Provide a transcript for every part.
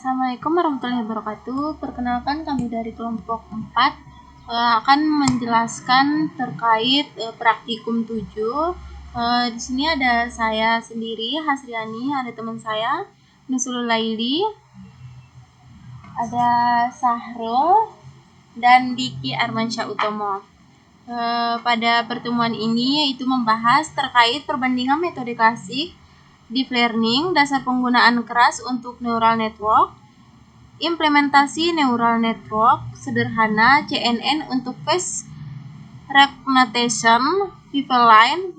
Assalamualaikum warahmatullahi wabarakatuh. Perkenalkan, kami dari kelompok 4 akan menjelaskan terkait praktikum 7. Di sini ada saya sendiri, Hasriani, ada teman saya, Nusulul Laili, ada Sahrul, dan Diki Armansyah Utomo. Pada pertemuan ini yaitu membahas terkait perbandingan metode klasik deep learning, dasar penggunaan keras untuk neural network, implementasi neural network sederhana CNN untuk face recognition, pipeline,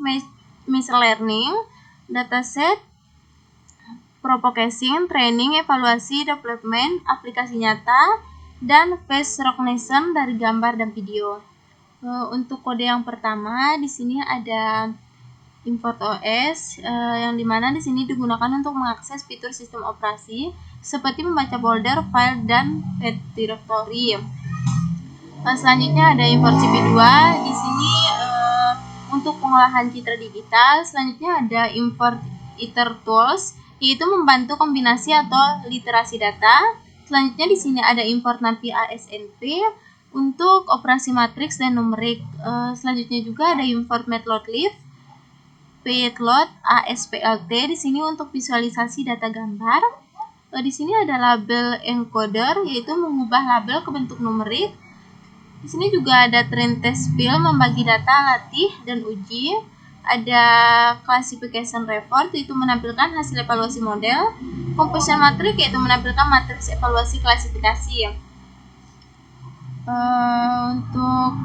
machine learning, dataset, propagation, training, evaluasi, development, aplikasi nyata, dan face recognition dari gambar dan video. Untuk kode yang pertama di sini ada import OS yang dimana di sini digunakan untuk mengakses fitur sistem operasi seperti membaca folder, file, dan directory. Selanjutnya ada import CP2 di sini untuk pengolahan citra digital. Selanjutnya ada import itertools yaitu membantu kombinasi atau literasi data. Selanjutnya di sini ada import NumPy ASNP untuk operasi matriks dan numerik. Selanjutnya juga ada import matplotlib Python ASPLT di sini untuk visualisasi data gambar. Di sini ada label encoder yaitu mengubah label ke bentuk numerik. Di sini juga ada train test field membagi data latih dan uji. Ada classification report yaitu menampilkan hasil evaluasi model. Composition matrix yaitu menampilkan matriks evaluasi klasifikasi. Untuk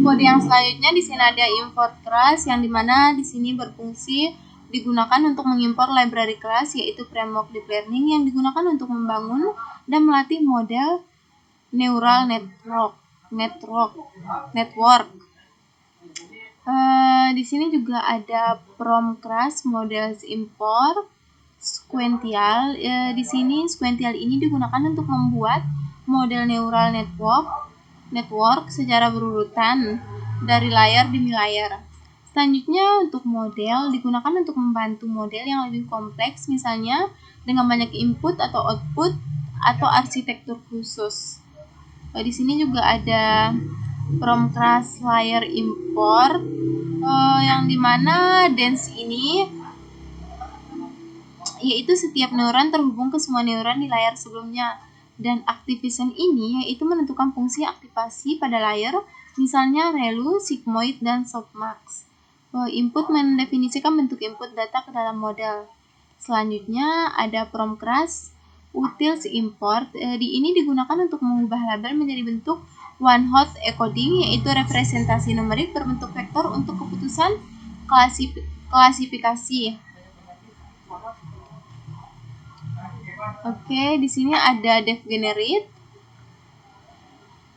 kode yang selanjutnya di sini ada import class yang dimana di sini berfungsi digunakan untuk mengimpor library class yaitu framework deep learning yang digunakan untuk membangun dan melatih model neural network. Di sini juga ada from class models import sequential. Di sini sequential ini digunakan untuk membuat model neural network secara berurutan dari layar demi layar. Selanjutnya untuk model digunakan untuk membantu model yang lebih kompleks, misalnya dengan banyak input atau output atau arsitektur khusus. Di sini juga ada from class layer import yang dimana dense ini yaitu setiap neuron terhubung ke semua neuron di layar sebelumnya. Dan activation ini yaitu menentukan fungsi aktivasi pada layer, misalnya relu, sigmoid, dan softmax. Input mendefinisikan bentuk input data ke dalam model. Selanjutnya ada from class utils import. Di ini digunakan untuk mengubah label menjadi bentuk one hot encoding yaitu representasi numerik berbentuk vektor untuk keputusan klasifikasi. Oke, di sini ada DevGenerate.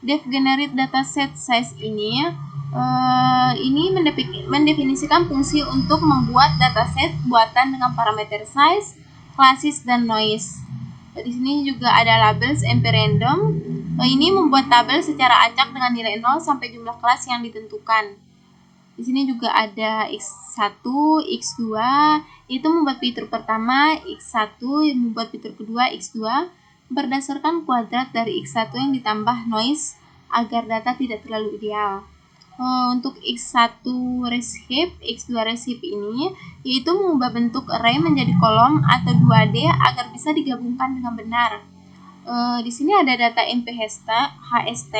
DevGenerate dataset size ini mendefinisikan fungsi untuk membuat dataset buatan dengan parameter size, classes, dan noise. Di sini juga ada labels MP-random. Ini membuat tabel secara acak dengan nilai 0 sampai jumlah kelas yang ditentukan. Di sini juga ada X1, X2, itu membuat fitur pertama, X1 yang membuat fitur kedua, X2, berdasarkan kuadrat dari X1 yang ditambah noise agar data tidak terlalu ideal. Untuk X1 reshape, X2 reshape ini, yaitu mengubah bentuk array menjadi kolom atau 2D agar bisa digabungkan dengan benar. Di sini ada data NP-HST.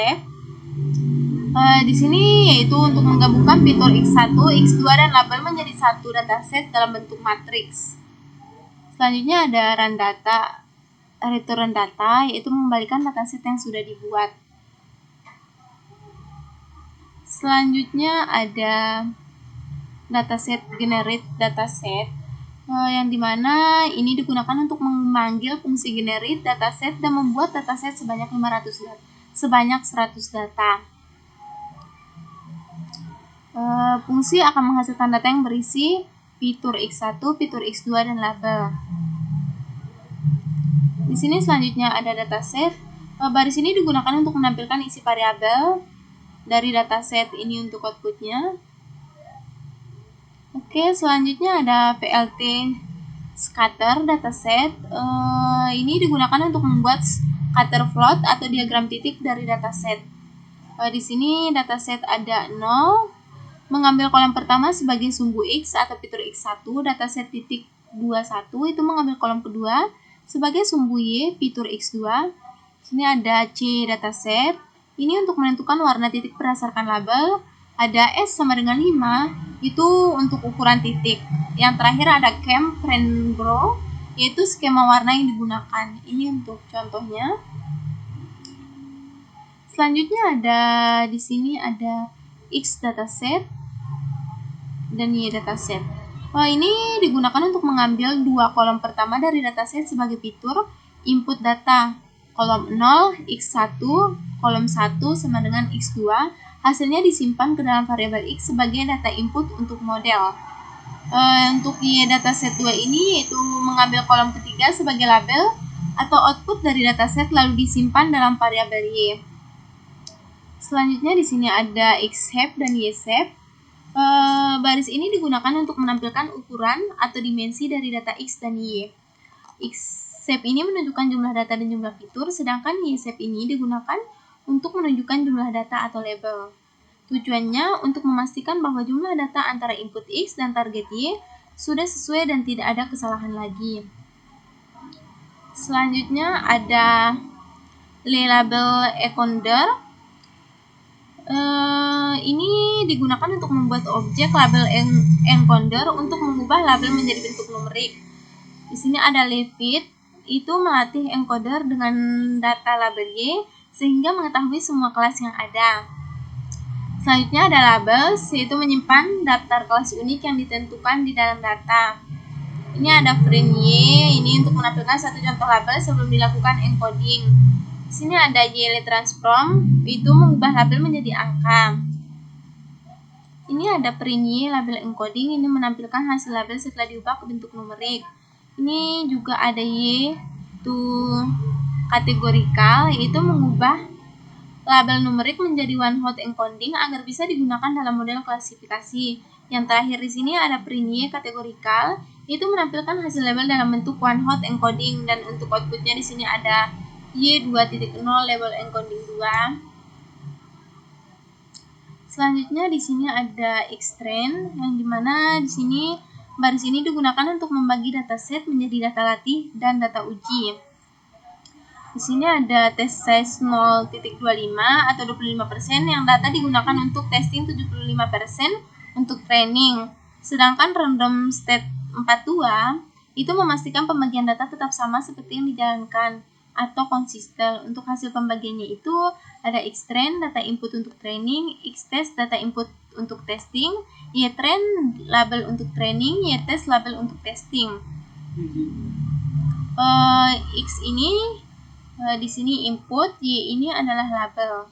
Di sini yaitu untuk menggabungkan fitur X1, X2, dan label menjadi satu dataset dalam bentuk matriks. Selanjutnya ada return data, yaitu membalikan dataset yang sudah dibuat. Selanjutnya ada dataset generate dataset, yang dimana ini digunakan untuk memanggil fungsi generate dataset dan membuat dataset sebanyak 100 data. Fungsi akan menghasilkan data yang berisi fitur X1, fitur X2, dan label. Di sini selanjutnya ada dataset. Baris ini digunakan untuk menampilkan isi variabel dari dataset ini untuk outputnya. Oke, selanjutnya ada VLT scatter dataset. Ini digunakan untuk membuat scatter plot atau diagram titik dari dataset. Di sini dataset ada 0, mengambil kolom pertama sebagai sumbu X atau fitur X1, dataset titik 21 itu mengambil kolom kedua sebagai sumbu Y, fitur X2. Sini ada C dataset, ini untuk menentukan warna titik berdasarkan label. Ada S sama dengan 5, itu untuk ukuran titik. Yang terakhir ada Chem Friend Grow, yaitu skema warna yang digunakan. Ini untuk contohnya. Selanjutnya ada di sini ada X dataset dan Y dataset. Ini digunakan untuk mengambil dua kolom pertama dari dataset sebagai fitur input data. Kolom 0, X1, kolom 1 sama dengan X2. Hasilnya disimpan ke dalam variabel X sebagai data input untuk model. Untuk Y dataset 2 ini yaitu mengambil kolom ketiga sebagai label atau output dari dataset lalu disimpan dalam variabel Y. Selanjutnya di sini ada X-shape dan Y-shape. Baris ini digunakan untuk menampilkan ukuran atau dimensi dari data X dan Y. X-shape ini menunjukkan jumlah data dan jumlah fitur, sedangkan Y-shape ini digunakan untuk menunjukkan jumlah data atau label. Tujuannya untuk memastikan bahwa jumlah data antara input X dan target Y sudah sesuai dan tidak ada kesalahan lagi. Selanjutnya ada label encoder. Ini digunakan untuk membuat objek label encoder untuk mengubah label menjadi bentuk numerik. Di sini ada levit, itu melatih encoder dengan data label Y sehingga mengetahui semua kelas yang ada. Selanjutnya ada labels, yaitu menyimpan daftar kelas unik yang ditentukan di dalam data. Ini ada print Y, ini untuk menampilkan satu contoh label sebelum dilakukan encoding. Di sini ada YL transform, itu mengubah label menjadi angka. Ini ada print Y label encoding, ini menampilkan hasil label setelah diubah ke bentuk numerik. Ini juga ada Y to kategorikal, yaitu mengubah label numerik menjadi one hot encoding agar bisa digunakan dalam model klasifikasi. Yang terakhir di sini ada print Y kategorikal, itu menampilkan hasil label dalam bentuk one hot encoding, dan untuk outputnya di sini ada Y2.0 label encoding 2. Selanjutnya di sini ada Xtrain, yang dimana di sini baris ini digunakan untuk membagi dataset menjadi data latih dan data uji. Di sini ada test size 0.25 atau 25% yang data digunakan untuk testing, 75% untuk training. Sedangkan random state 42 itu memastikan pembagian data tetap sama seperti yang dijalankan atau konsisten. Untuk hasil pembagiannya itu ada Xtrain data input untuk training, Xtest data input untuk testing, Ytrain label untuk training, Ytest label untuk testing. X ini di sini input, Y ini adalah label.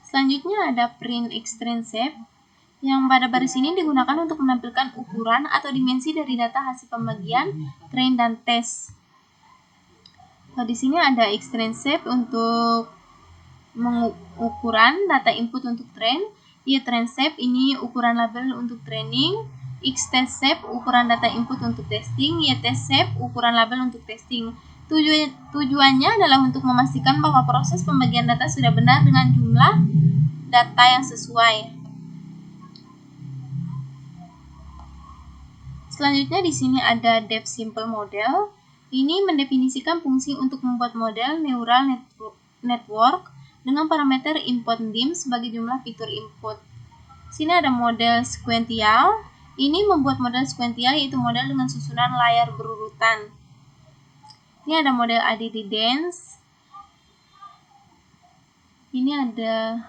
Selanjutnya ada print Xtrain shape, yang pada baris ini digunakan untuk menampilkan ukuran atau dimensi dari data hasil pembagian, train dan test. Di sini ada Xtrain shape untuk ukuran data input untuk train, Ytrain shape ini ukuran label untuk training, Xtest shape ukuran data input untuk testing, Ytest shape ukuran label untuk testing. Tujuannya adalah untuk memastikan bahwa proses pembagian data sudah benar dengan jumlah data yang sesuai. Selanjutnya di sini ada Dev Simple Model. Ini mendefinisikan fungsi untuk membuat model neural network dengan parameter input dim sebagai jumlah fitur input. Sini ada model sequential. Ini membuat model sequential, yaitu model dengan susunan layar berurutan. Ini ada model ADD dense. Ini ada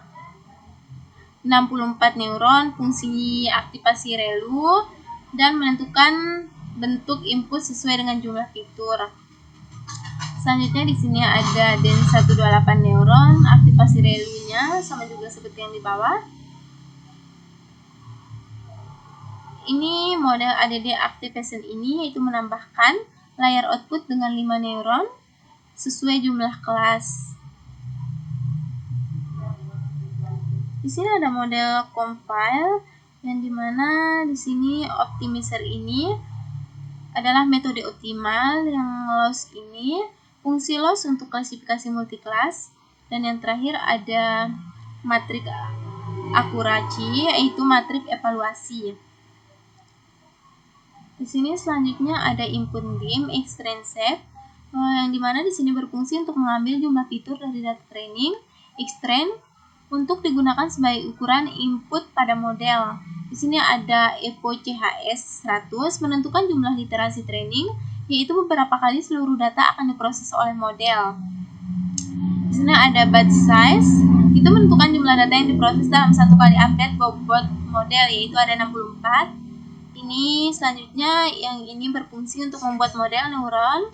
64 neuron, fungsi aktivasi relu, dan menentukan bentuk input sesuai dengan jumlah fitur. Selanjutnya di sini ada dense 128 neuron, aktivasi relunya sama juga seperti yang di bawah. Ini model ADD activation ini yaitu menambahkan layar output dengan 5 neuron sesuai jumlah kelas. Di sini ada model compile, yang dimana di sini optimizer ini adalah metode optimal. Yang loss ini fungsi loss untuk klasifikasi multiklas, dan yang terakhir ada matrik akurasi, yaitu matrik evaluasi. Di sini selanjutnya ada input dim extrinsic, yang dimana di sini berfungsi untuk mengambil jumlah fitur dari data training extrain untuk digunakan sebagai ukuran input pada model. Di sini ada EPO CHS 100 menentukan jumlah literasi training, yaitu beberapa kali seluruh data akan diproses oleh model. Di sini ada batch size, itu menentukan jumlah data yang diproses dalam satu kali update bobot model, yaitu ada 64. Ini selanjutnya yang ini berfungsi untuk membuat model neural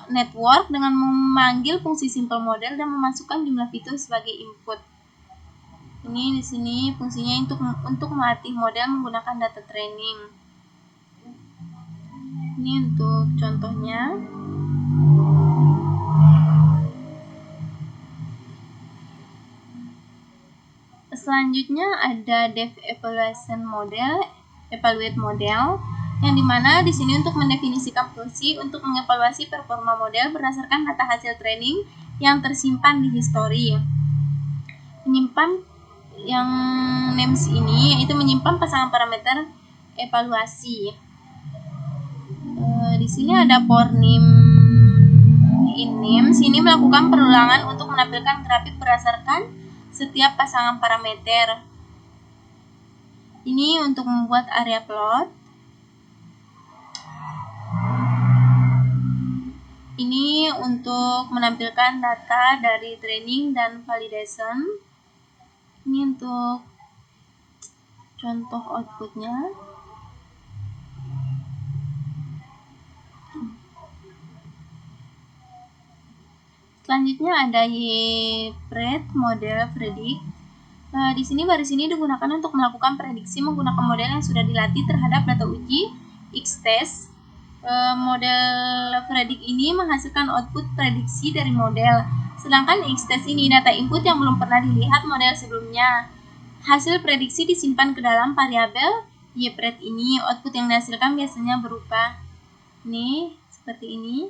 network dengan memanggil fungsi simple model dan memasukkan jumlah fitur sebagai input. Ini di sini fungsinya untuk melatih model menggunakan data training. Ini untuk contohnya. Selanjutnya ada dev evaluate model, yang dimana di sini untuk mendefinisikan fungsi untuk mengevaluasi performa model berdasarkan data hasil training yang tersimpan di history. Menyimpan yang names ini yaitu menyimpan pasangan parameter evaluasi. Di sini ada for name in names, ini melakukan perulangan untuk menampilkan grafik berdasarkan setiap pasangan parameter. Ini untuk membuat area plot. Ini untuk menampilkan data dari training dan validation. Ini untuk contoh outputnya. Selanjutnya ada YPRED model predict. Di sini baris ini digunakan untuk melakukan prediksi menggunakan model yang sudah dilatih terhadap data uji X-test. Model predict ini menghasilkan output prediksi dari model, sedangkan X-test ini data input yang belum pernah dilihat model sebelumnya. Hasil prediksi disimpan ke dalam variabel YPRED ini. Output yang dihasilkan biasanya berupa ini, seperti ini.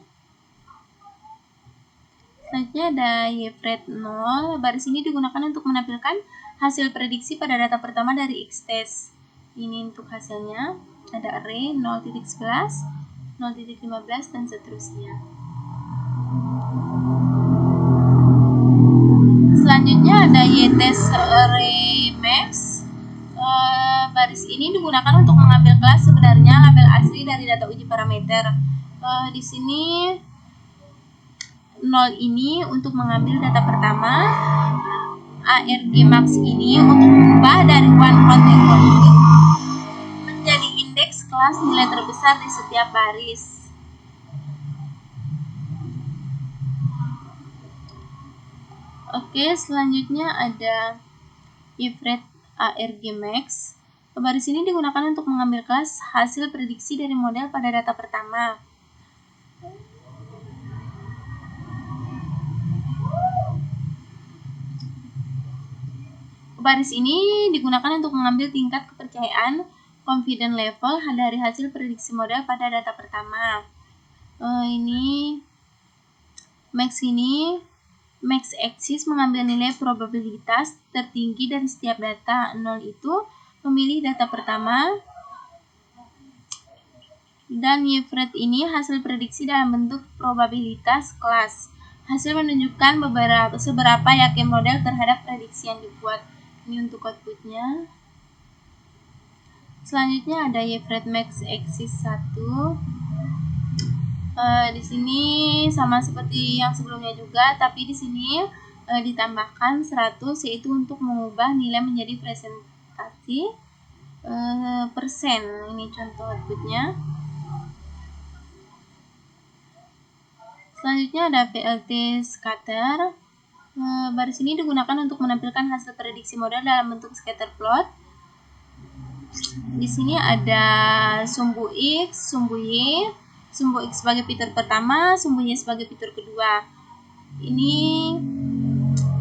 Selanjutnya ada YPRED 0. Baris ini digunakan untuk menampilkan hasil prediksi pada data pertama dari X-test. Ini untuk hasilnya. Ada array 0.11, 0.15, dan seterusnya. Selanjutnya ada YTest array max. Baris ini digunakan untuk mengambil kelas sebenarnya label asli dari data uji parameter. Di sini 0 ini untuk mengambil data pertama, ARG max ini untuk mengubah dari one floating point menjadi indeks kelas nilai terbesar di setiap baris. Oke, selanjutnya ada YPRED ARG max. Baris ini digunakan untuk mengambil kelas hasil prediksi dari model pada data pertama. Baris ini digunakan untuk mengambil tingkat kepercayaan confidence level dari hasil prediksi model pada data pertama. Ini max axis mengambil nilai probabilitas tertinggi dari setiap data. 0 itu memilih data pertama, dan YPRED ini hasil prediksi dalam bentuk probabilitas kelas. Hasil menunjukkan seberapa yakin model terhadap prediksi yang dibuat. Ini untuk outputnya. Selanjutnya ada YPRED max axis 1. Di sini sama seperti yang sebelumnya juga, tapi di sini ditambahkan 100, yaitu untuk mengubah nilai menjadi presentasi persen. Ini contoh outputnya. Selanjutnya ada VLT scatter. Baris ini digunakan untuk menampilkan hasil prediksi model dalam bentuk scatter plot. Di sini ada sumbu X, sumbu Y, sumbu X sebagai fitur pertama, sumbu Y sebagai fitur kedua. Ini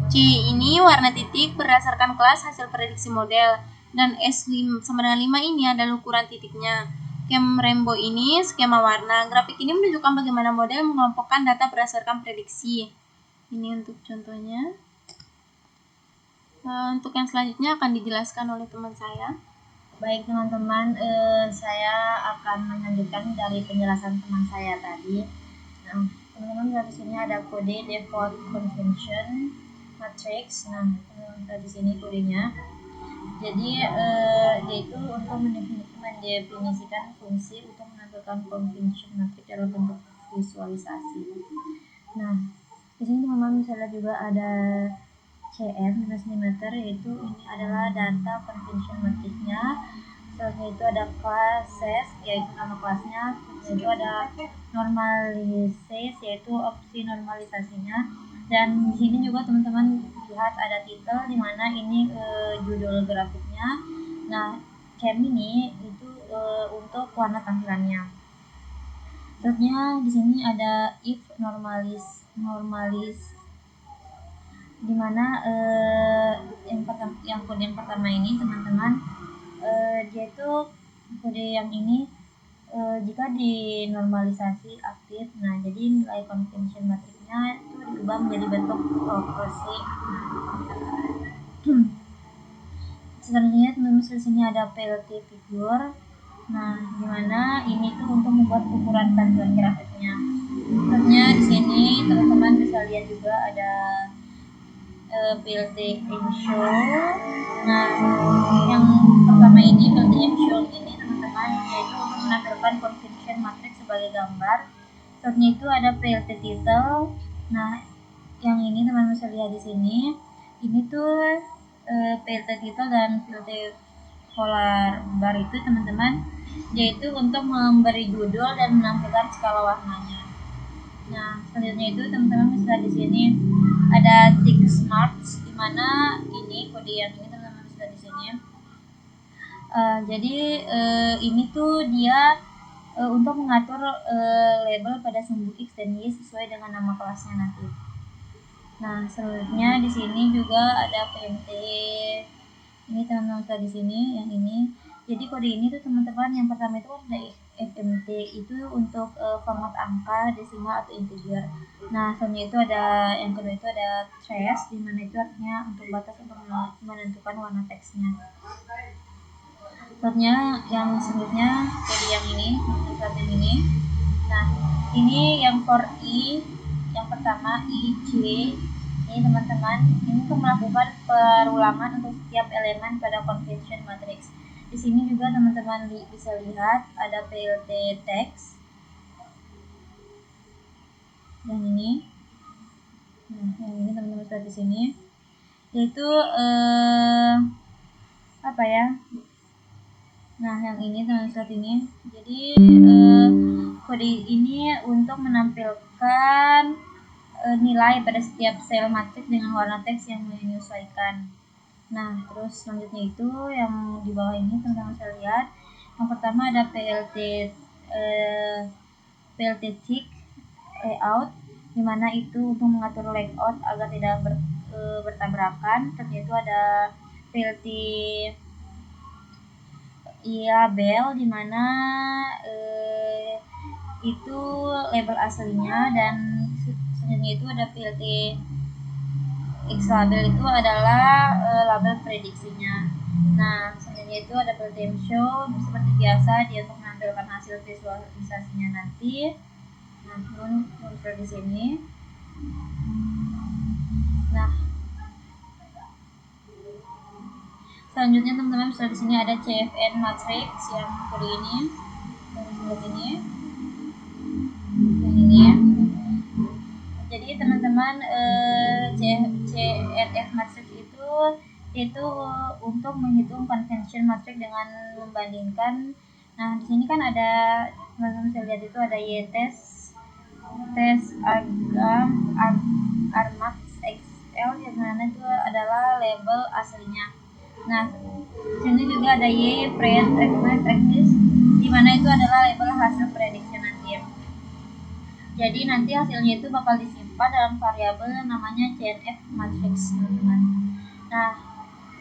C ini warna titik berdasarkan kelas hasil prediksi model, dan S5 sama dengan 5 ini adalah ukuran titiknya. Skema rainbow ini skema warna. Grafik ini menunjukkan bagaimana model mengelompokkan data berdasarkan prediksi. Ini untuk contohnya. Untuk yang selanjutnya akan dijelaskan oleh teman saya. Baik teman-teman, saya akan melanjutkan dari penjelasan teman saya tadi. Nah, teman-teman di sini ada kode default convention matrix. Nah, di sini kodenya. Jadi yaitu untuk mendefinisikan fungsi untuk menampilkan convention matrix dalam bentuk visualisasi. Nah, di sini teman-teman bisa lihat juga ada CM cm, yaitu ini adalah data convention matrixnya. Selanjutnya itu ada classes, yaitu nama kelasnya. Itu ada normalizes, yaitu opsi normalisasinya. Dan di sini juga teman-teman lihat ada title, di mana ini judul grafiknya. Nah, CM ini itu untuk warna tampilannya. Selanjutnya di sini ada if normalis, dimana yang kode yang pertama ini teman-teman, dia itu kode yang ini jika dinormalisasi aktif, nah jadi nilai convention matrixnya itu diubah menjadi bentuk proporsi. Selanjutnya teman-teman di sini ada PLT figure. Nah, dimana ini tuh untuk membuat ukuran tampilan grafiknya. Selanjutnya di sini teman-teman bisa lihat juga ada PLT show. Nah, yang pertama ini PLT show ini teman-teman, yaitu untuk menampilkan convention matrix sebagai gambar. Selanjutnya itu ada PLT title. Nah, yang ini teman-teman bisa lihat di sini. Ini tuh PLT title dan PLT polar bar itu teman-teman, yaitu untuk memberi judul dan menampilkan skala warnanya. Nah, selanjutnya itu teman-teman bisa di sini ada tick marks, di mana ini kode yang ini teman-teman bisa di sini. Jadi ini tuh dia untuk mengatur label pada sumbu X dan Y sesuai dengan nama kelasnya nanti. Nah, selanjutnya di sini juga ada PMT. Ini teman-teman bisa di sini yang ini. Jadi kode ini tuh teman-teman, yang pertama itu ada FMT, itu untuk format angka, desimal atau integer. Nah, selanjutnya itu ada yang kedua itu ada trace, di mana itu artinya untuk batas untuk menentukan warna teksnya. Selanjutnya yang selanjutnya kode yang ini, seperti ini. Nah, ini yang for I, yang pertama I, J. Ini teman-teman, ini untuk melakukan perulangan untuk setiap elemen pada convention matrix. Di sini juga teman-teman bisa lihat ada PLT text. Yang ini. Nah, yang ini teman-teman lihat di sini. Yaitu apa ya? Nah, yang ini teman-teman lihat ini. Jadi kode ini untuk menampilkan nilai pada setiap sel matriks dengan warna teks yang menyesuaikan. Nah, terus selanjutnya itu yang di bawah ini teman-teman bisa lihat. Yang pertama ada PLT tick layout, dimana itu untuk mengatur layout agar tidak bertabrakan. Terus itu ada PLT label, dimana itu label aslinya, dan selanjutnya itu ada PLT X label, itu adalah label prediksinya. Nah, selanjutnya itu ada PLT show, seperti biasa dia untuk menampilkan hasil visualisasinya nanti. Nah, muncul di sini. Nah, selanjutnya teman-teman bisa di sini ada CFN matrix yang kode ini. Seperti ini. Yang ini ya. Jadi teman-teman CFN matrix itu untuk menghitung convention matrix dengan membandingkan. Nah, di sini kan ada teman-teman bisa lihat itu ada Y-test, Armax XL, yang mana itu adalah label aslinya. Nah, di sini juga ada Y practice, di mana itu adalah label hasil prediksi nanti. Jadi nanti hasilnya itu bakal disimpan dalam variabel yang namanya CNF matrix, teman-teman. Nah,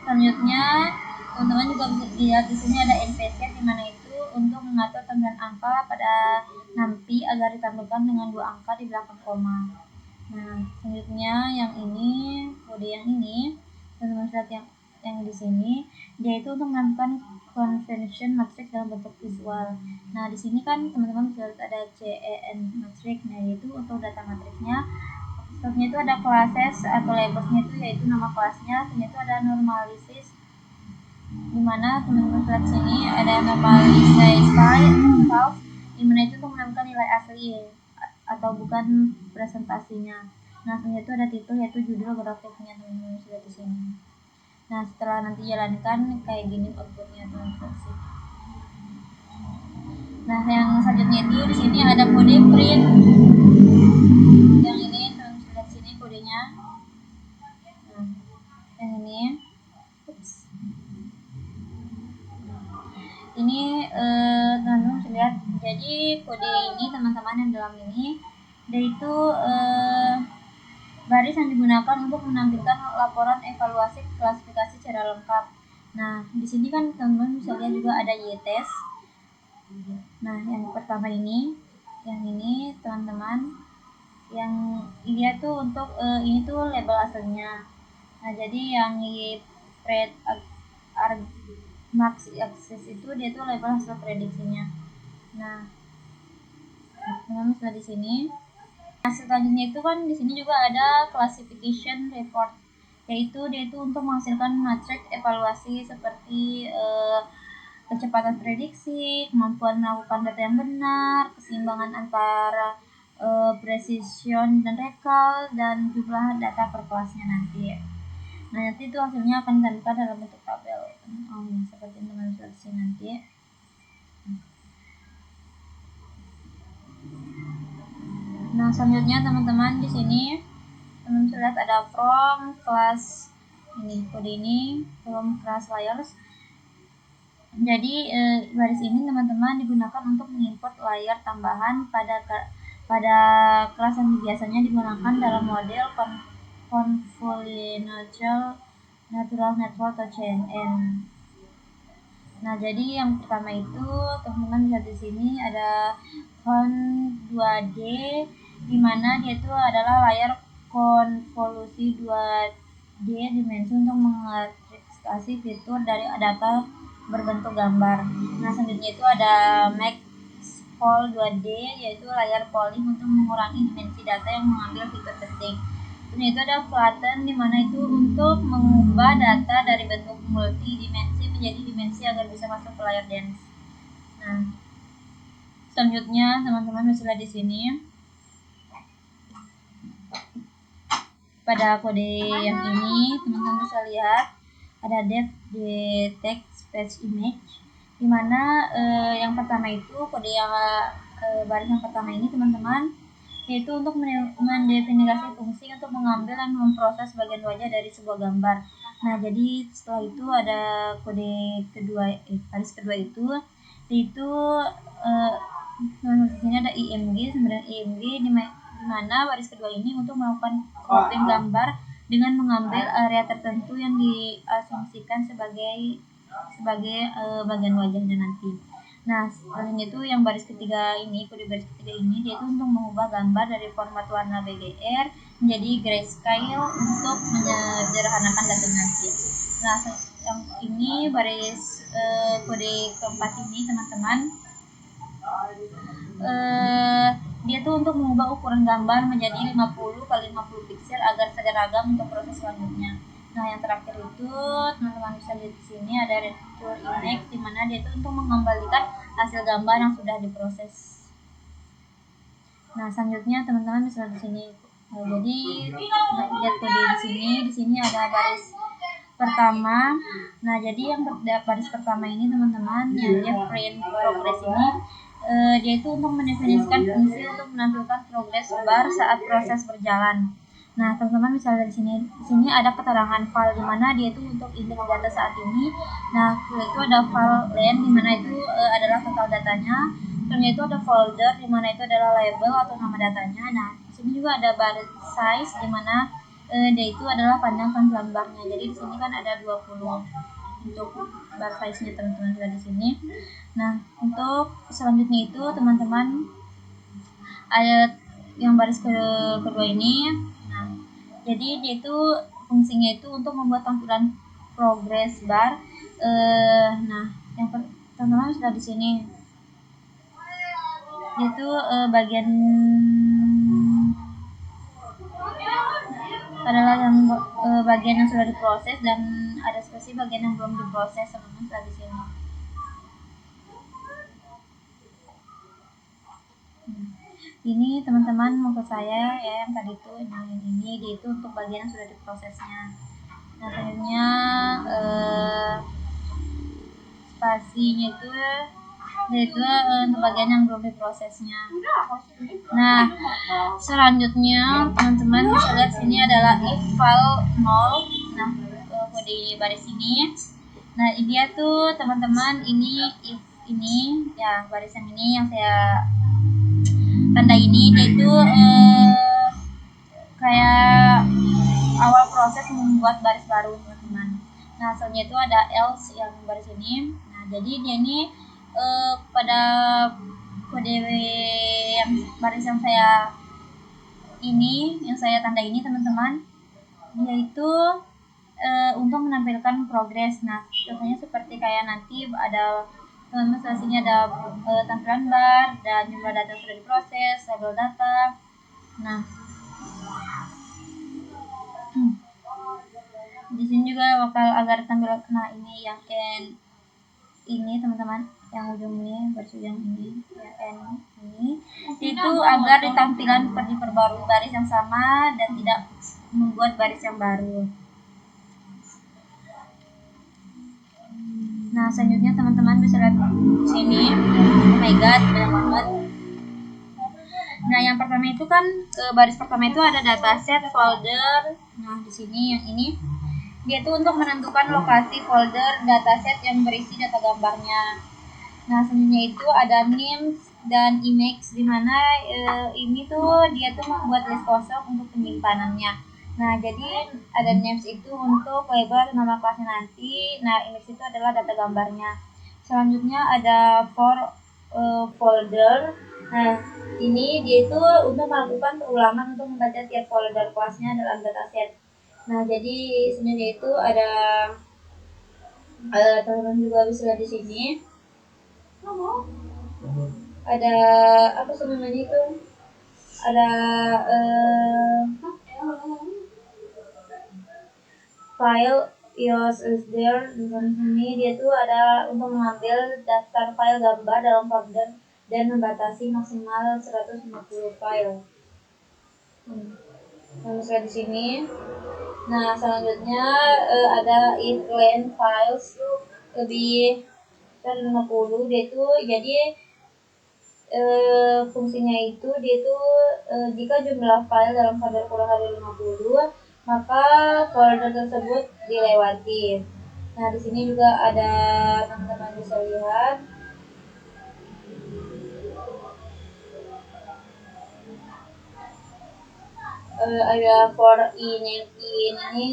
selanjutnya teman-teman juga bisa lihat di sini ada NPC, di mana itu untuk mengatur tampilan angka pada NumPy agar ditampilkan dengan 2 angka di belakang koma. Nah, selanjutnya yang ini, kode yang ini, teman-teman lihat yang di sini, dia itu untuk menampilkan convention matrix dalam bentuk visual. Nah, di sini kan teman-teman bisa lihat ada CEN matrix. Nah, itu untuk data matriksnya. Selanjutnya itu ada classes atau labelsnya itu yaitu nama kelasnya. Selanjutnya itu ada normalizes, dimana teman-teman lihat sini ada normalized files, dimana itu untuk menampilkan nilai asli atau bukan presentasinya. Nah, selanjutnya itu ada titel yaitu judul grafiknya, teman-teman bisa lihat di sini. Nah, setelah nanti jalankan kayak gini outputnya, teman-teman sih. Nah, yang selanjutnya itu di sini ada kode print. Yang ini teman-teman bisa lihat sini kodenya. Nah, yang ini, ini teman-teman bisa lihat. Jadi kode ini teman-teman yang dalam ini, dia itu baris yang digunakan untuk menampilkan laporan evaluasi klasifikasi secara lengkap. Nah, di sini kan teman-teman bisa lihat juga ada y-test. Nah, yang pertama ini, yang ini teman-teman, yang dia tuh untuk ini tuh label aslinya. Nah, jadi yang y-pred max axis itu dia tuh label hasil prediksinya. Nah, teman-teman bisa di sini. Nah, selanjutnya itu kan di sini juga ada classification report, yaitu dia itu untuk menghasilkan matriks evaluasi seperti kecepatan prediksi, kemampuan melakukan data yang benar, keseimbangan antara precision dan recall, dan jumlah data per kelasnya nanti. Nah, nanti itu hasilnya akan ditampilkan dalam bentuk tabel seperti teman-teman bisa lihat nanti. Nah, selanjutnya teman-teman di sini teman-teman bisa lihat ada from class ini, kode ini from class layers. Jadi baris ini teman-teman digunakan untuk mengimport layer tambahan pada kelas yang biasanya digunakan dalam model convolutional natural network atau CNN. Nah, jadi yang pertama itu teman-teman lihat di sini ada Con2D, di mana dia itu adalah layar konvolusi 2D dimensi untuk mengekspresi fitur dari data berbentuk gambar. Nah, selanjutnya itu ada Maxpol 2D, yaitu layar polling untuk mengurangi dimensi data yang mengambil fitur penting. Kemudian itu ada flatten, di mana itu untuk mengubah data dari bentuk multidimensi menjadi dimensi agar bisa masuk ke layar dense. Nah, selanjutnya teman-teman bisa lihat di sini pada kode yang ini teman-teman bisa lihat ada detect speech image, di mana yang pertama itu kode yang baris yang pertama ini teman-teman, yaitu untuk mendefinisikan fungsi untuk mengambil dan memproses bagian wajah dari sebuah gambar. Nah, jadi setelah itu ada kode kedua, baris kedua itu di sini ada IMG, kemudian IMG di mana baris kedua ini untuk melakukan cropping gambar dengan mengambil area tertentu yang diasumsikan sebagai bagian wajahnya nanti. Nah, selanjutnya itu yang baris ketiga ini, kode baris ketiga ini dia itu untuk mengubah gambar dari format warna BGR menjadi grayscale untuk menyederhanakan data nanti. Nah, yang ini baris kode keempat ini teman-teman, dia tuh untuk mengubah ukuran gambar menjadi 50 x 50 piksel agar seragam untuk proses selanjutnya. Nah, yang terakhir itu teman-teman bisa lihat di sini ada return image, di mana dia itu untuk mengembalikan hasil gambar yang sudah diproses. Nah, selanjutnya teman-teman bisa lihat di sini. Jadi lihat kode di sini ada baris pertama. Nah, jadi yang baris pertama ini teman-teman, yang dia print progress ini, dia itu untuk mendefinisikan fungsi untuk menampilkan progres bar saat proses berjalan. Nah, teman-teman bisa lihat di sini ada keterangan file, di mana dia itu untuk indeks data saat ini. Nah, itu ada file len, di mana itu adalah total datanya. Kemudian itu ada folder, di mana itu adalah label atau nama datanya. Nah, di sini juga ada baris size, di mana dia itu adalah panjang tampilan barnya. Jadi di sini kan ada 20. untuk bar size-nya teman-teman sudah di sini. Nah, untuk selanjutnya itu teman-teman ada yang baris kedua ini. Nah, jadi dia itu fungsinya itu untuk membuat tampilan progress bar. Nah, yang teman-teman sudah di sini. Itu bagian adalah yang bagian yang sudah diproses, dan ada spesies bagian yang belum diproses, teman-teman sudah di sini. Ini teman-teman maksud saya ya, yang tadi itu yang ini dia itu untuk bagian yang sudah diprosesnya. Nah, selanjutnya spasinya itu untuk bagian yang belum diprosesnya. Nah, selanjutnya teman-teman bisa lihat sini adalah if file 0. Nah, kode baris ini. Nah, dia tuh teman-teman ini if ini ya, baris yang ini yang saya tanda ini, dia itu kayak awal proses membuat baris baru, teman-teman. Nah, selanjutnya itu ada else yang baris ini. Nah, jadi dia ini pada kode yang baris yang saya ini, yang saya tanda ini, teman-teman, dia itu untuk menampilkan progres. Nah, contohnya seperti kayak nanti ada teman-teman sini ada tampilan bar dan jumlah data sudah diproses, label data. Nah, di sini juga bakal agar tampilan, nah ini yang n ini teman-teman, yang ujung ini baris yang ini ya, n ini itu agar di tampilan diperbarui baris yang sama dan tidak membuat baris yang baru. Nah, selanjutnya teman-teman bisa lihat sini. Oh my god, banyak banget. Nah, yang pertama itu kan baris pertama itu ada dataset, folder. Nah, di sini yang ini dia itu untuk menentukan lokasi folder dataset yang berisi data gambarnya. Nah, selanjutnya itu ada names dan image, di mana ini tuh dia tuh membuat list kosong untuk penyimpanannya. Nah, jadi ada names itu untuk label nama kelasnya nanti. Nah, image itu adalah data gambarnya. Selanjutnya ada for folder. Nah, ini dia itu untuk melakukan perulangan untuk membaca tiap folder kelasnya dalam dataset. Nah, jadi sebenarnya itu ada teman-teman juga bisa lihat di sini. Ada apa sebenarnya itu? Ada file yours is there. Di sini dia tuh ada untuk mengambil daftar file gambar dalam folder dan membatasi maksimal 150 file. Nah, di sini. Nah, selanjutnya ada if length files lebih dari 50, dia itu jadi fungsinya itu dia itu jika jumlah file dalam folder kurang dari 50, maka folder tersebut dilewati. Nah, di sini juga ada, teman-teman bisa lihat ada for ini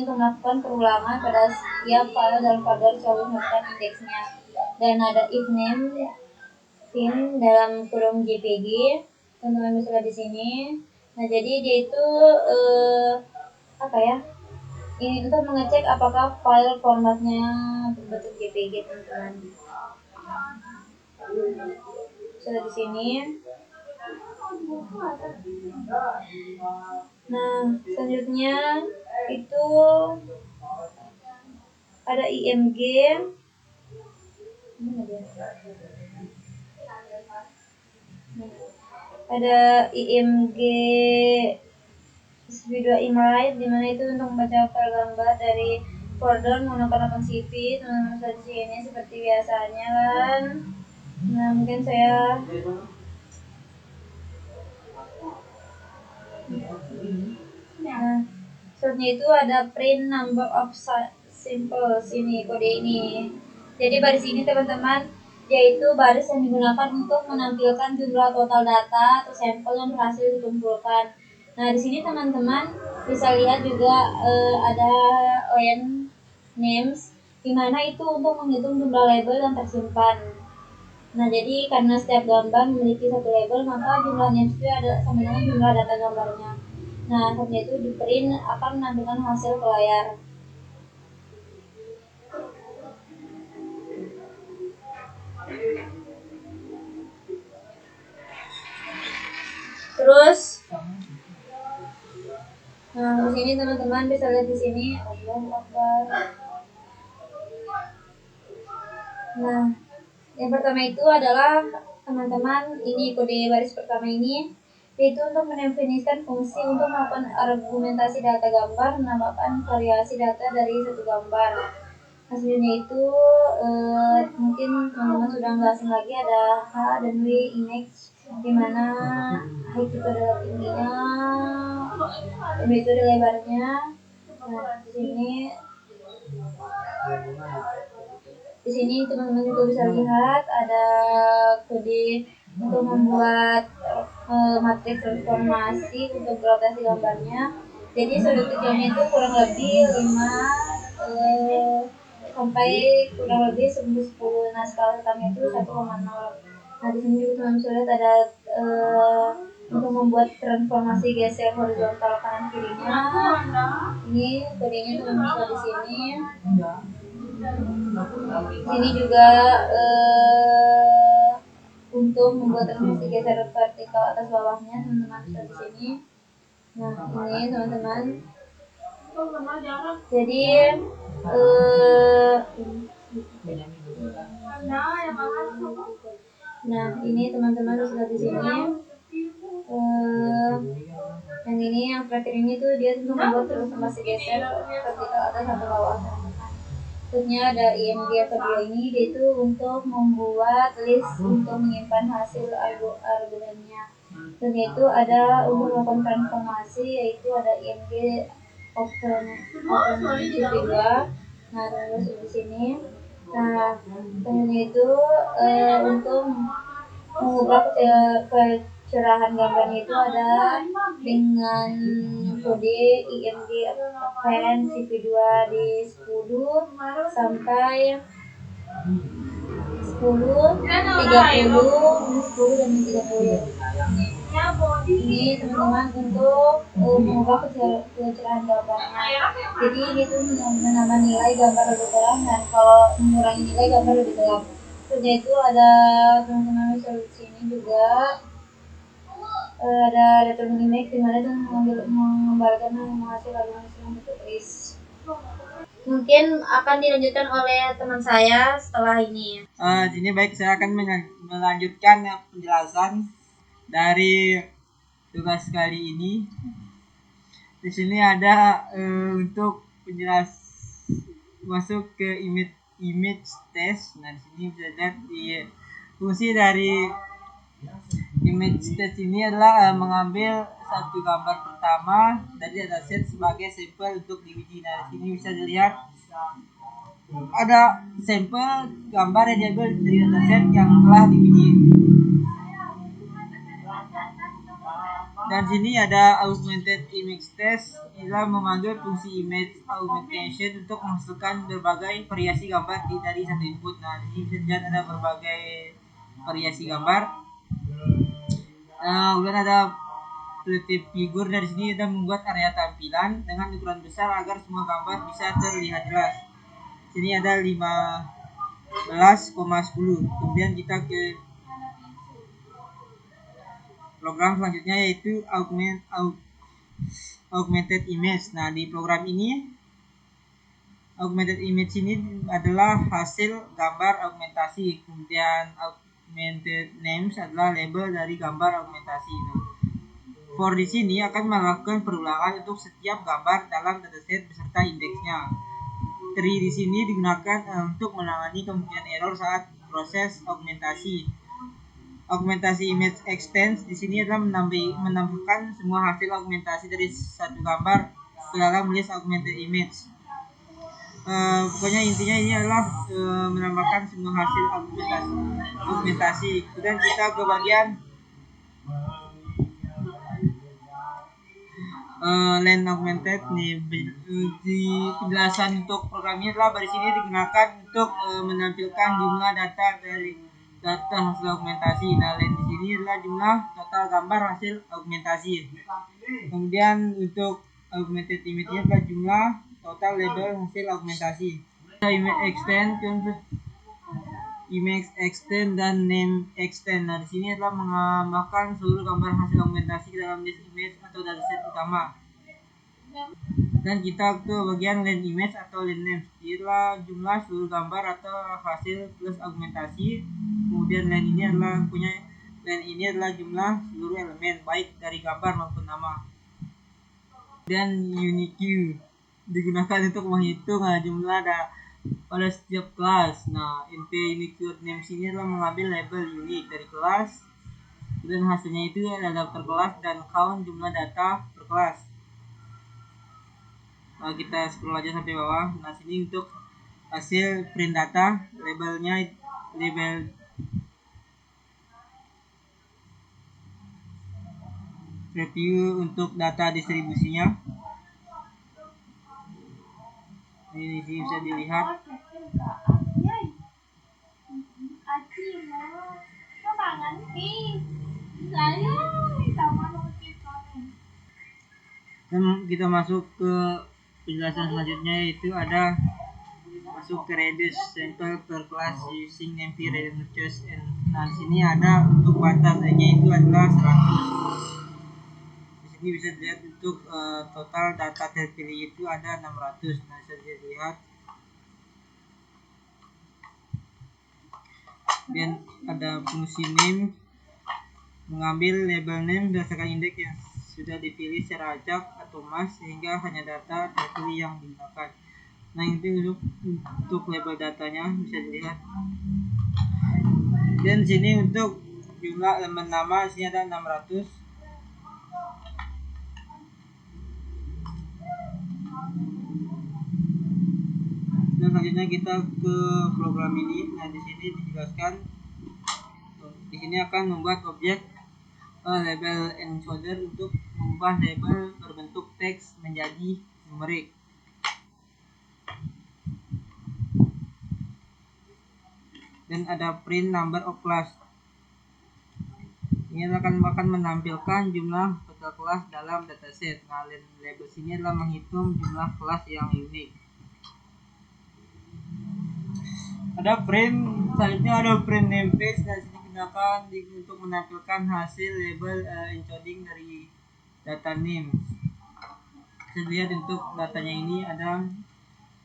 untuk melakukan perulangan pada setiap file dalam folder selalu melakukan indeksnya. Dan ada if name pin dalam kurung JPG, teman-teman bisa lihat di sini. Nah, jadi dia itu apa ya? Ini untuk mengecek apakah file formatnya berbentuk JPG, teman-teman. Bisa lihat di sini. Nah, selanjutnya itu ada IMG. Ada IMG video image, dimana itu untuk membaca file gambar dari folder menggunakan OpenCV. Teman-teman bisa di sini seperti biasanya kan. Nah, mungkin saya selanjutnya itu ada print number of samples, ini kode ini. Jadi baris ini, teman-teman, yaitu baris yang digunakan untuk menampilkan jumlah total data atau sampel yang berhasil dikumpulkan. Nah, di sini teman-teman bisa lihat juga ada line names. di mana itu untuk menghitung jumlah label yang tersimpan. Nah, jadi karena setiap gambar memiliki satu label, maka jumlahnya itu ada sama dengan jumlah data gambarnya. Nah, selanjutnya itu di print akan menampilkan hasil ke layar. Terus, nah di sini teman-teman bisa lihat di sini. Allahu Akbar. Nah, yang pertama itu adalah teman-teman, ini kode baris pertama ini, yaitu untuk mendefinisikan fungsi untuk melakukan argumentasi data gambar, menambahkan variasi data dari satu gambar. Hasilnya itu mungkin teman-teman sudah nggak asing lagi, ada H dan W image, dimana H itu adalah tingginya, W itu adalah lebarnya. Nah, di sini teman-teman juga bisa lihat ada kode untuk membuat matriks transformasi untuk rotasi gambarnya. Jadi sudut kecilnya itu kurang lebih 5 sampai kurang lebih 10. Nah, skala hitamnya itu 1,0. Nah, di sini juga teman-teman bisa lihat ada untuk membuat transformasi geser horizontal kanan kirinya. Ini kodenya teman-teman bisa di sini. Sini juga untuk membuat transformasi geser vertikal atas bawahnya, teman-teman bisa di sini. Nah, ini teman-teman. Jadi nah, ini teman-teman bisa di sini. Yang ini yang terakhir ini tuh dia untuk membuat transformasi geser vertikal atas atau bawah. Berikutnya ada IMG kedua ini, yaitu untuk membuat list untuk menyimpan hasil argumennya. Dan itu ada untuk melakukan transformasi, yaitu ada IMG Alternative 2. Nah, terus di sini. Nah, kemudian itu untuk mengubah kecerahan gambarnya itu ada dengan kode IMG Pen CP2 di 10 sampai 10, 30, 10 dan 30. Ini teman-teman untuk mengubah kecerahan gambarnya. Jadi itu menambah nilai gambar lebih terang, dan kalau mengurangi nilai gambar lebih gelap. Selanjutnya itu ada teman-teman bisa di sini juga ada return image, dimana itu mengembalikan hasil argumentasi yang tertulis. Mungkin akan dilanjutkan oleh teman saya setelah ini. Jadi baik, saya akan melanjutkan penjelasan dari tugas kali ini. Di sini ada untuk penjelas masuk ke image test. Nah, di sini bisa lihat di fungsi dari image test ini adalah mengambil satu gambar pertama dari dataset sebagai sampel untuk diuji. Nah, di sini bisa dilihat ada sampel gambar yang diambil dari dataset yang telah diuji. Dan sini ada augmented image test, ialah memanggil fungsi image augmentation untuk menghasilkan berbagai variasi gambar dari satu input. Nah, di sini bisa dilihat ada berbagai variasi gambar. Kemudian ada relative figure. Dari sini kita membuat area tampilan dengan ukuran besar agar semua gambar bisa terlihat jelas. Sini ada 15,10. Kemudian kita ke program selanjutnya, yaitu augmented image. Nah, di program ini augmented image ini adalah hasil gambar augmentasi. Kemudian augmented names adalah label dari gambar augmentasi. Nah, for di sini akan melakukan perulangan untuk setiap gambar dalam dataset beserta indeksnya. Tree di sini digunakan untuk menangani kemungkinan error saat proses augmentasi. Augmentasi image extends di sini adalah menambahkan semua hasil augmentasi dari satu gambar ke dalam list augmented image. Pokoknya intinya ini adalah menambahkan semua hasil augmentasi. Kemudian kita ke bagian Land augmented nih di penjelasan untuk program ini adalah baris ini digunakan untuk menampilkan jumlah data dari data hasil augmentasi. Nah, land di sini adalah jumlah total gambar hasil augmentasi. Kemudian untuk augmented image-nya adalah jumlah total label hasil augmentasi. Image extend dan name extend. Nah, di sini adalah menambahkan seluruh gambar hasil augmentasi ke dalam list image atau dataset utama. Dan kita ke bagian land image atau land name. Inilah jumlah seluruh gambar atau hasil plus augmentasi. Kemudian land ini adalah jumlah seluruh elemen baik dari gambar maupun nama. Dan unique digunakan untuk menghitung jumlah pada setiap kelas. Nah, NP Unicode Names ini adalah mengambil label unik dari kelas, dan hasilnya itu adalah daftar kelas dan count jumlah data per kelas. Nah, kita scroll aja sampai bawah. Nah, sini untuk hasil print data, label review untuk data distribusinya. Ini bisa dilihat. Dan kita masuk ke penjelasan selanjutnya, yaitu ada masuk ke reduce sample per class using NP reduce. Nah, di sini ada untuk batasnya itu adalah 100. Di sini bisa dilihat untuk total data terpilih itu ada 600. Nah, bisa dilihat. Dan ada fungsi name, mengambil label name berdasarkan indeks yang sudah dipilih secara acak atau mass sehingga hanya data terpilih yang digunakan. Nah, itu untuk label datanya bisa dilihat. Dan sini untuk jumlah elemen nama sini ada 600. Dan selanjutnya kita ke program ini. Nah, di sini dijelaskan, di sini akan membuat objek label encoder untuk mengubah label berbentuk teks menjadi numerik. Dan ada print number of class. Ini akan menampilkan jumlah total kelas dalam dataset. Nah, label sini adalah menghitung jumlah kelas yang unik. Ada print, selanjutnya ada print name page. Nah, sini digunakan untuk menampilkan hasil label encoding dari data name. Bisa dilihat untuk datanya ini ada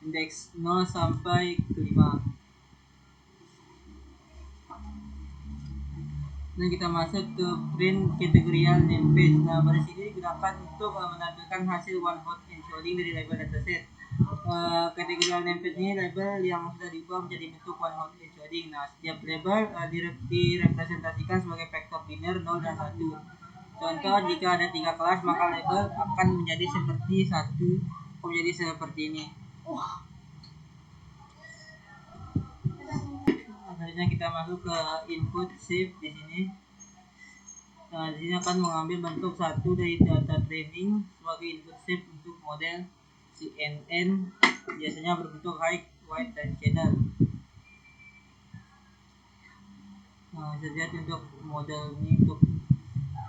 indeks 0 sampai ke 5. Nah, kita masuk ke print categorial name page. Nah, pada sini digunakan untuk menampilkan hasil one hot encoding dari label dataset. Categorial name page ini label yang sudah diubah menjadi bentuk one hot encoding. Nah, setiap label direpresentasikan sebagai vektor biner 0 dan 1. Contoh, jika ada 3 kelas, maka label akan menjadi seperti ini. Selanjutnya kita masuk ke input shape di sini. Nah, di sini akan mengambil bentuk satu dari data training sebagai input shape untuk model CNN, biasanya berbentuk height, width, dan channel. Nah, bisa lihat untuk model ini untuk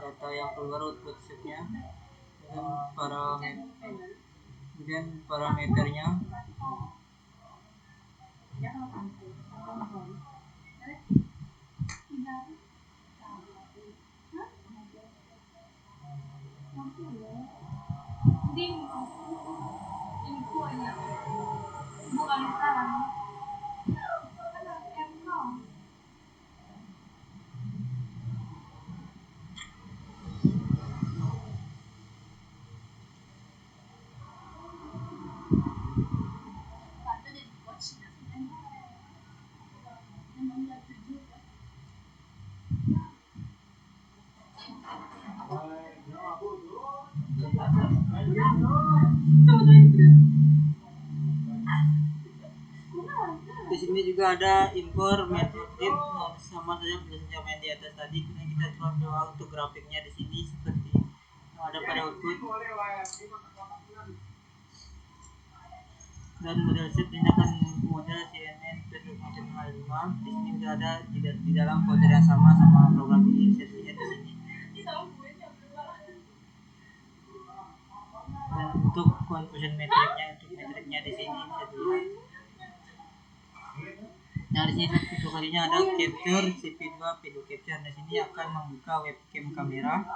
data yang keluar output shape-nya dan parameternya. Di sini juga ada import method tip, sama saja penjelasan yang di atas tadi. Kita coba untuk grafiknya di sini seperti ada pada pada output. Dan model set ini akan model CNN Face Recognition 5. Di sini sudah ada di dalam folder yang sama program ini. Saya lihat di sini. Dan untuk conversion metriknya di sini bisa dilihat. Nah, di sini video kalinya ada capture CP2 video capture. Di sini akan membuka webcam kamera.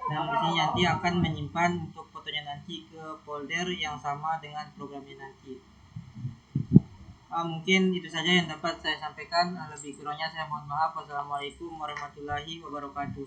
Dan di sini nanti akan menyimpan untuk fotonya nanti ke folder yang sama dengan programnya nanti. Mungkin itu saja yang dapat saya sampaikan. Lebih kurangnya saya mohon maaf. Wassalamualaikum warahmatullahi wabarakatuh.